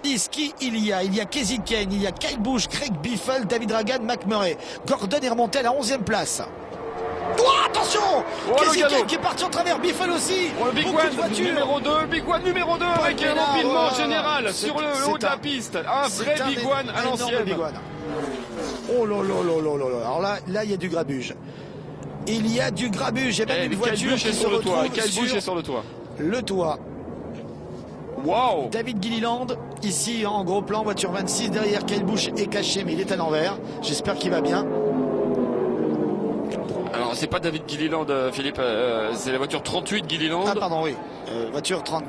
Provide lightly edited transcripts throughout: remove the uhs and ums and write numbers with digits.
Qui il y a Kasey Kahne, il y a Kyle Busch, Craig Biffle, David Ragan, McMurray. Gordon est remonté à la 11e place. Oh, attention, Kasey Kahne qui est parti en travers, Biffle aussi. Le Big One numéro 2, Big One numéro 2 avec un empilement général sur le haut de la piste. Un vrai Big One à l'ancienne. Oh là là là là là. Alors là il y a du grabuge. Il y a du grabuge. Il y a même une voiture qui se retrouve Kyle Busch est sur le toit. Le toit. Wow. David Gilliland, ici en gros plan, voiture 26, derrière Kyle Busch est caché, mais il est à l'envers. J'espère qu'il va bien. Alors c'est pas David Gilliland, Philippe, c'est la voiture 38 Gilliland. Ah pardon, oui. Voiture 30.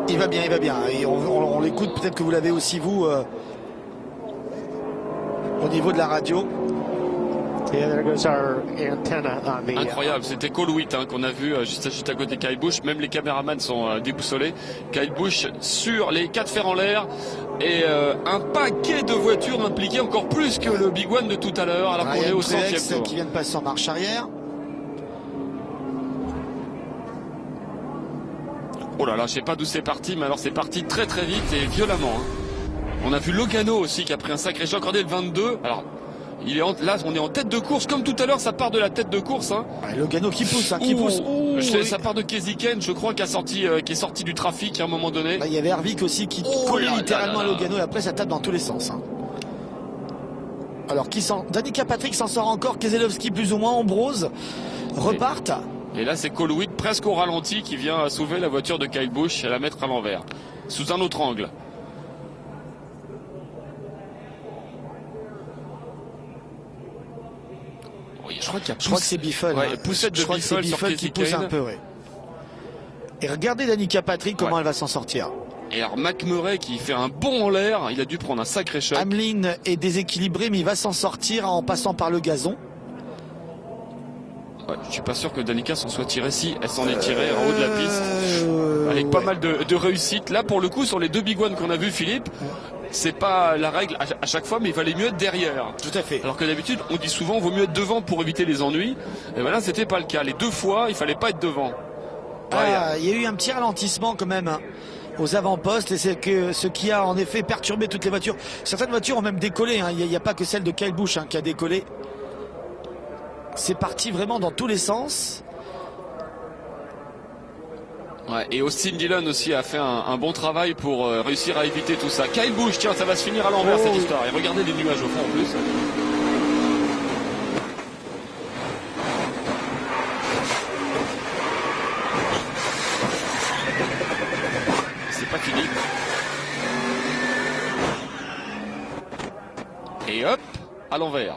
Il va bien, il va bien. Et on l'écoute, peut-être que vous l'avez aussi vous au niveau de la radio. Incroyable, c'était Cole Witt qu'on a vu juste à côté de Kyle Busch. Même les caméramans sont déboussolés. Kyle Busch sur les 4 fers en l'air et un paquet de voitures impliquées, encore plus que le Big One de tout à l'heure. Alors qu'on est au 100e tour. Qui vient de passer en marche arrière. Oh là là, je sais pas d'où c'est parti, mais alors c'est parti très très vite et violemment. On a vu Logano aussi qui a pris un sacré choc. Regardez le 22. Alors là, on est en tête de course, comme tout à l'heure, ça part de la tête de course. Logano qui pousse, qui pousse. Ça part de Kasey Kahne, je crois, qui est sorti du trafic à un moment donné. Il y avait Harvick aussi qui collait littéralement à Logano et après ça tape dans tous les sens. Alors Danica Patrick s'en sort encore, Keselowski plus ou moins, Ambrose repartent. Et là, c'est Cole Witt presque au ralenti qui vient sauver la voiture de Kyle Busch et la mettre à l'envers, sous un autre angle. Oui, je crois que c'est Biffle. Poussette de Biffle qui pousse un peu. Ouais. Et regardez Danica Patrick comment elle va s'en sortir. Et alors McMurray qui fait un bond en l'air, il a dû prendre un sacré choc. Hamlin est déséquilibré mais il va s'en sortir en passant par le gazon. Ouais, je suis pas sûr que Danica s'en soit tirée. Si, elle s'en est tirée en haut de la piste avec pas mal de réussite. Là, pour le coup, sur les 2 Big One qu'on a vu, Philippe, c'est pas la règle à chaque fois, mais il valait mieux être derrière. Tout à fait. Alors que d'habitude, on dit souvent, vaut mieux être devant pour éviter les ennuis. Et voilà, c'était pas le cas. Les 2 fois, il fallait pas être devant. Il y a eu un petit ralentissement quand même aux avant-postes et c'est ce qui a en effet perturbé toutes les voitures. Certaines voitures ont même décollé. Il n'y a pas que celle de Kyle Busch qui a décollé. C'est parti vraiment dans tous les sens. Ouais, et Austin Dillon aussi a fait un bon travail pour réussir à éviter tout ça. Kyle Busch, tiens, ça va se finir à l'envers cette histoire. Et regardez les nuages au fond en plus. C'est pas fini. Et hop, à l'envers.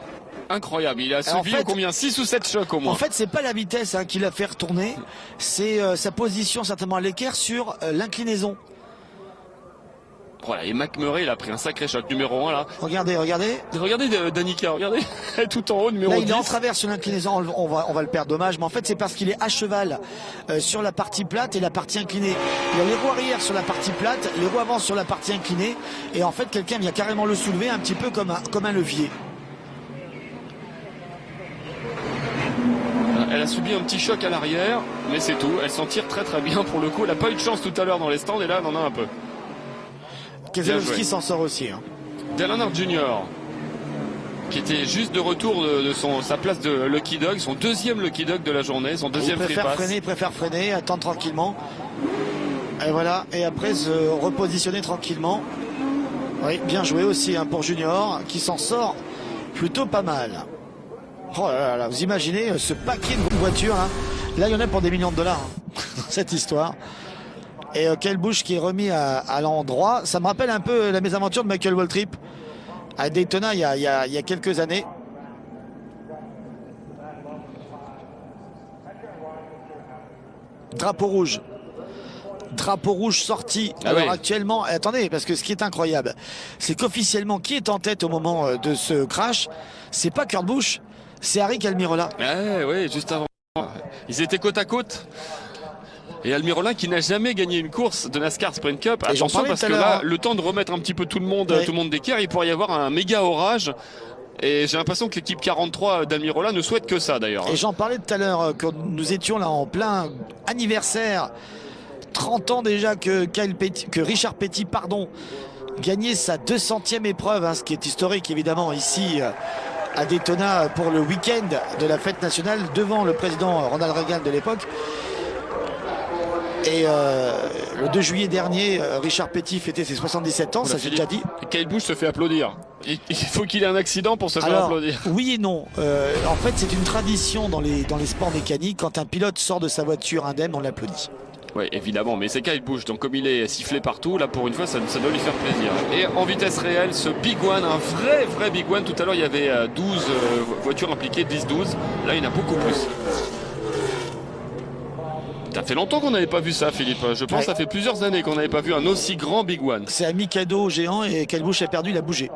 Incroyable, il a subi combien 6 ou 7 chocs au moins. En fait, c'est pas la vitesse qui l'a fait retourner, c'est sa position certainement à l'équerre sur l'inclinaison. Voilà, et McMurray, il a pris un sacré choc numéro 1 là. Regardez. Regardez Danica, regardez, tout en haut, numéro 10. Là, il est en travers sur l'inclinaison, on va le perdre, dommage, mais en fait, c'est parce qu'il est à cheval sur la partie plate et la partie inclinée. Il a les roues arrière sur la partie plate, les roues avant sur la partie inclinée, et en fait, quelqu'un vient carrément le soulever un petit peu comme un levier. Elle a subi un petit choc à l'arrière, mais c'est tout. Elle s'en tire très très bien pour le coup. Elle n'a pas eu de chance tout à l'heure dans les stands et là, elle en a un peu. Keselowski s'en sort aussi. Dale Earnhardt Jr., qui était juste de retour de sa place de Lucky Dog, son 2e Lucky Dog de la journée, son 2e free pass. Il préfère freiner, attendre tranquillement. Et voilà, et après se repositionner tranquillement. Oui, bien joué aussi pour Junior, qui s'en sort plutôt pas mal. Oh là là, vous imaginez ce paquet de voitures. Là, il y en a pour des millions de dollars, cette histoire. Et Kyle Busch qui est remis à l'endroit. Ça me rappelle un peu la mésaventure de Michael Waltrip à Daytona il y a quelques années. Drapeau rouge. Drapeau rouge sorti. Alors actuellement, attendez, parce que ce qui est incroyable, c'est qu'officiellement, qui est en tête au moment de ce crash, c'est pas Kurt Busch, c'est Aric Almirola. Oui, juste avant. Ils étaient côte à côte. Et Almirola qui n'a jamais gagné une course de NASCAR Sprint Cup. Attention parce que là, le temps de remettre un petit peu tout le monde d'équerre, il pourrait y avoir un méga orage. Et j'ai l'impression que l'équipe 43 d'Almirola ne souhaite que ça d'ailleurs. Et j'en parlais tout à l'heure, quand nous étions là en plein anniversaire 30 ans déjà que Richard Petty gagnait sa 200e épreuve, hein, ce qui est historique évidemment ici à Daytona pour le week-end de la fête nationale devant le président Ronald Reagan de l'époque. Et le 2 juillet dernier, Richard Petty fêtait ses 77 ans, ça j'ai déjà dit. Kyle Busch se fait applaudir. Il faut qu'il ait un accident pour se faire applaudir. Oui et non. En fait, c'est une tradition dans les sports mécaniques. Quand un pilote sort de sa voiture indemne, on l'applaudit. Oui, évidemment, mais c'est Kyle Busch, donc comme il est sifflé partout, là pour une fois ça doit lui faire plaisir. Et en vitesse réelle, ce Big One, un vrai Big One, tout à l'heure il y avait 12 voitures impliquées, 10-12, là il y en a beaucoup plus. Ça fait longtemps qu'on n'avait pas vu ça, Philippe. Je pense que ça fait plusieurs années qu'on n'avait pas vu un aussi grand Big One. C'est un Mikado géant et Kyle Busch a perdu, il a bougé.